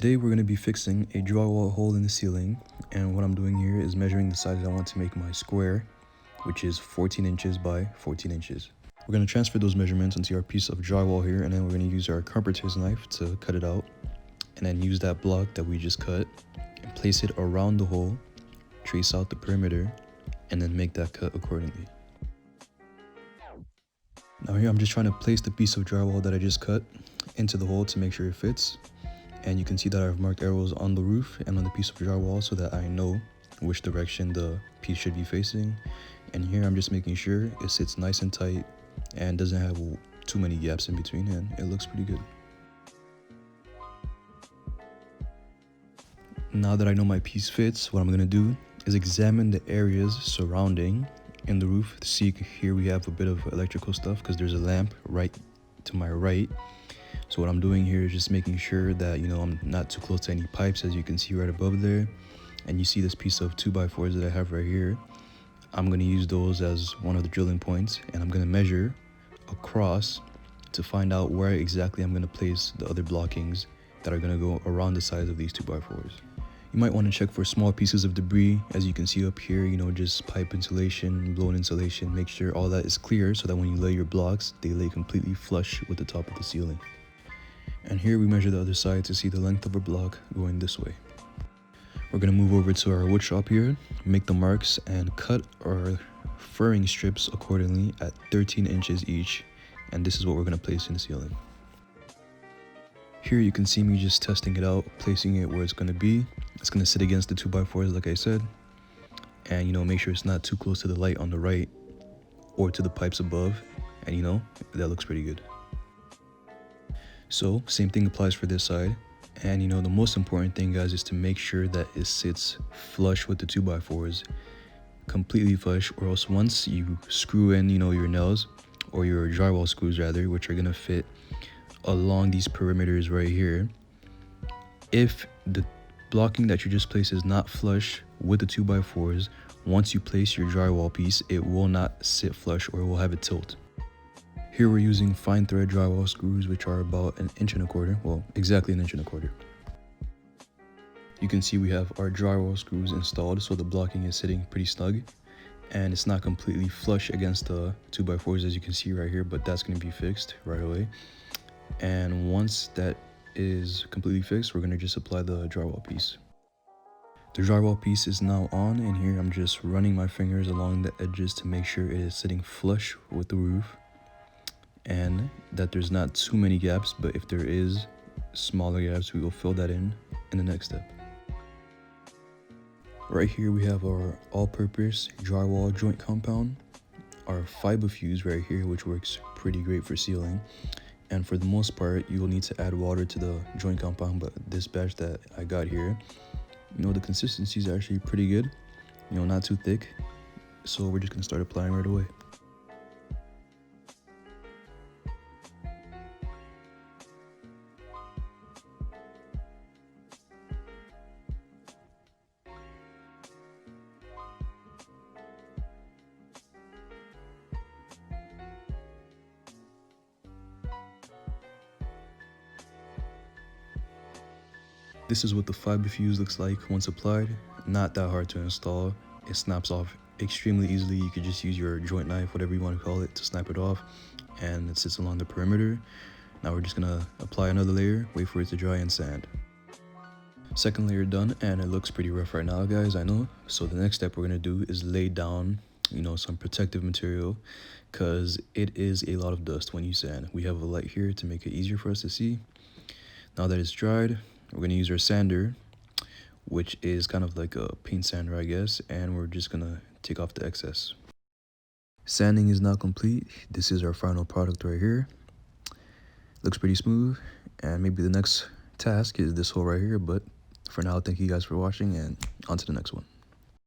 Today we're going to be fixing a drywall hole in the ceiling, and what I'm doing here is measuring the size I want to make my square, which is 14 inches by 14 inches. We're going to transfer those measurements onto our piece of drywall here, and then we're going to use our carpenter's knife to cut it out, and then use that block that we just cut and place it around the hole, trace out the perimeter, and then make that cut accordingly. Now here I'm just trying to place the piece of drywall that I just cut into the hole to make sure it fits. And you can see that I've marked arrows on the roof and on the piece of drywall so that I know which direction the piece should be facing. And here I'm just making sure it sits nice and tight and doesn't have too many gaps in between, and it looks pretty good. Now that I know my piece fits, what I'm going to do is examine the areas surrounding in the roof. See, here we have a bit of electrical stuff because there's a lamp right to my right. So what I'm doing here is just making sure that, I'm not too close to any pipes, as you can see right above there. And you see this piece of 2x4s that I have right here. I'm going to use those as one of the drilling points, and I'm going to measure across to find out where exactly I'm going to place the other blockings that are going to go around the sides of these 2x4s. You might want to check for small pieces of debris, as you can see up here, just pipe insulation, blown insulation. Make sure all that is clear so that when you lay your blocks, they lay completely flush with the top of the ceiling. And here we measure the other side to see the length of a block going this way. We're going to move over to our wood shop here, make the marks, and cut our furring strips accordingly at 13 inches each. And this is what we're going to place in the ceiling. Here you can see me just testing it out, placing it where it's going to be. It's going to sit against the 2x4s like I said. And make sure it's not too close to the light on the right or to the pipes above. And that looks pretty good. So same thing applies for this side. And the most important thing, guys, is to make sure that it sits flush with the 2x4s, completely flush, or else once you screw in your nails, or your drywall screws rather, which are going to fit along these perimeters right here, if the blocking that you just placed is not flush with the 2x4s, once you place your drywall piece, it will not sit flush, or it will have a tilt. Here we're using fine thread drywall screws, which are about 1.25 inches, well, exactly 1.25 inches. You can see we have our drywall screws installed, so the blocking is sitting pretty snug, and it's not completely flush against the 2x4s, as you can see right here, but that's going to be fixed right away. And once that is completely fixed, we're going to just apply the drywall piece. The drywall piece is now on, and here I'm just running my fingers along the edges to make sure it is sitting flush with the roof, and that there's not too many gaps, but if there is smaller gaps, we will fill that in the next step. Right here we have our all-purpose drywall joint compound, our fiber fuse right here, which works pretty great for sealing. And for the most part, you will need to add water to the joint compound, but this batch that I got here, the consistency is actually pretty good, not too thick. So we're just gonna start applying right away. This is what the fiber fuse looks like once applied. Not that hard to install. It snaps off extremely easily. You could just use your joint knife, whatever you want to call it, to snap it off, and it sits along the perimeter. Now we're just gonna apply another layer, wait for it to dry, and sand. Second layer done, and it looks pretty rough right now, guys, I know. So the next step we're gonna do is lay down some protective material, because it is a lot of dust when you sand. We have a light here to make it easier for us to see. Now that it's dried, we're going to use our sander, which is kind of like a paint sander, I guess, and we're just going to take off the excess. Sanding is now complete. This is our final product right here. Looks pretty smooth, and maybe the next task is this hole right here, but for now, thank you guys for watching, and on to the next one.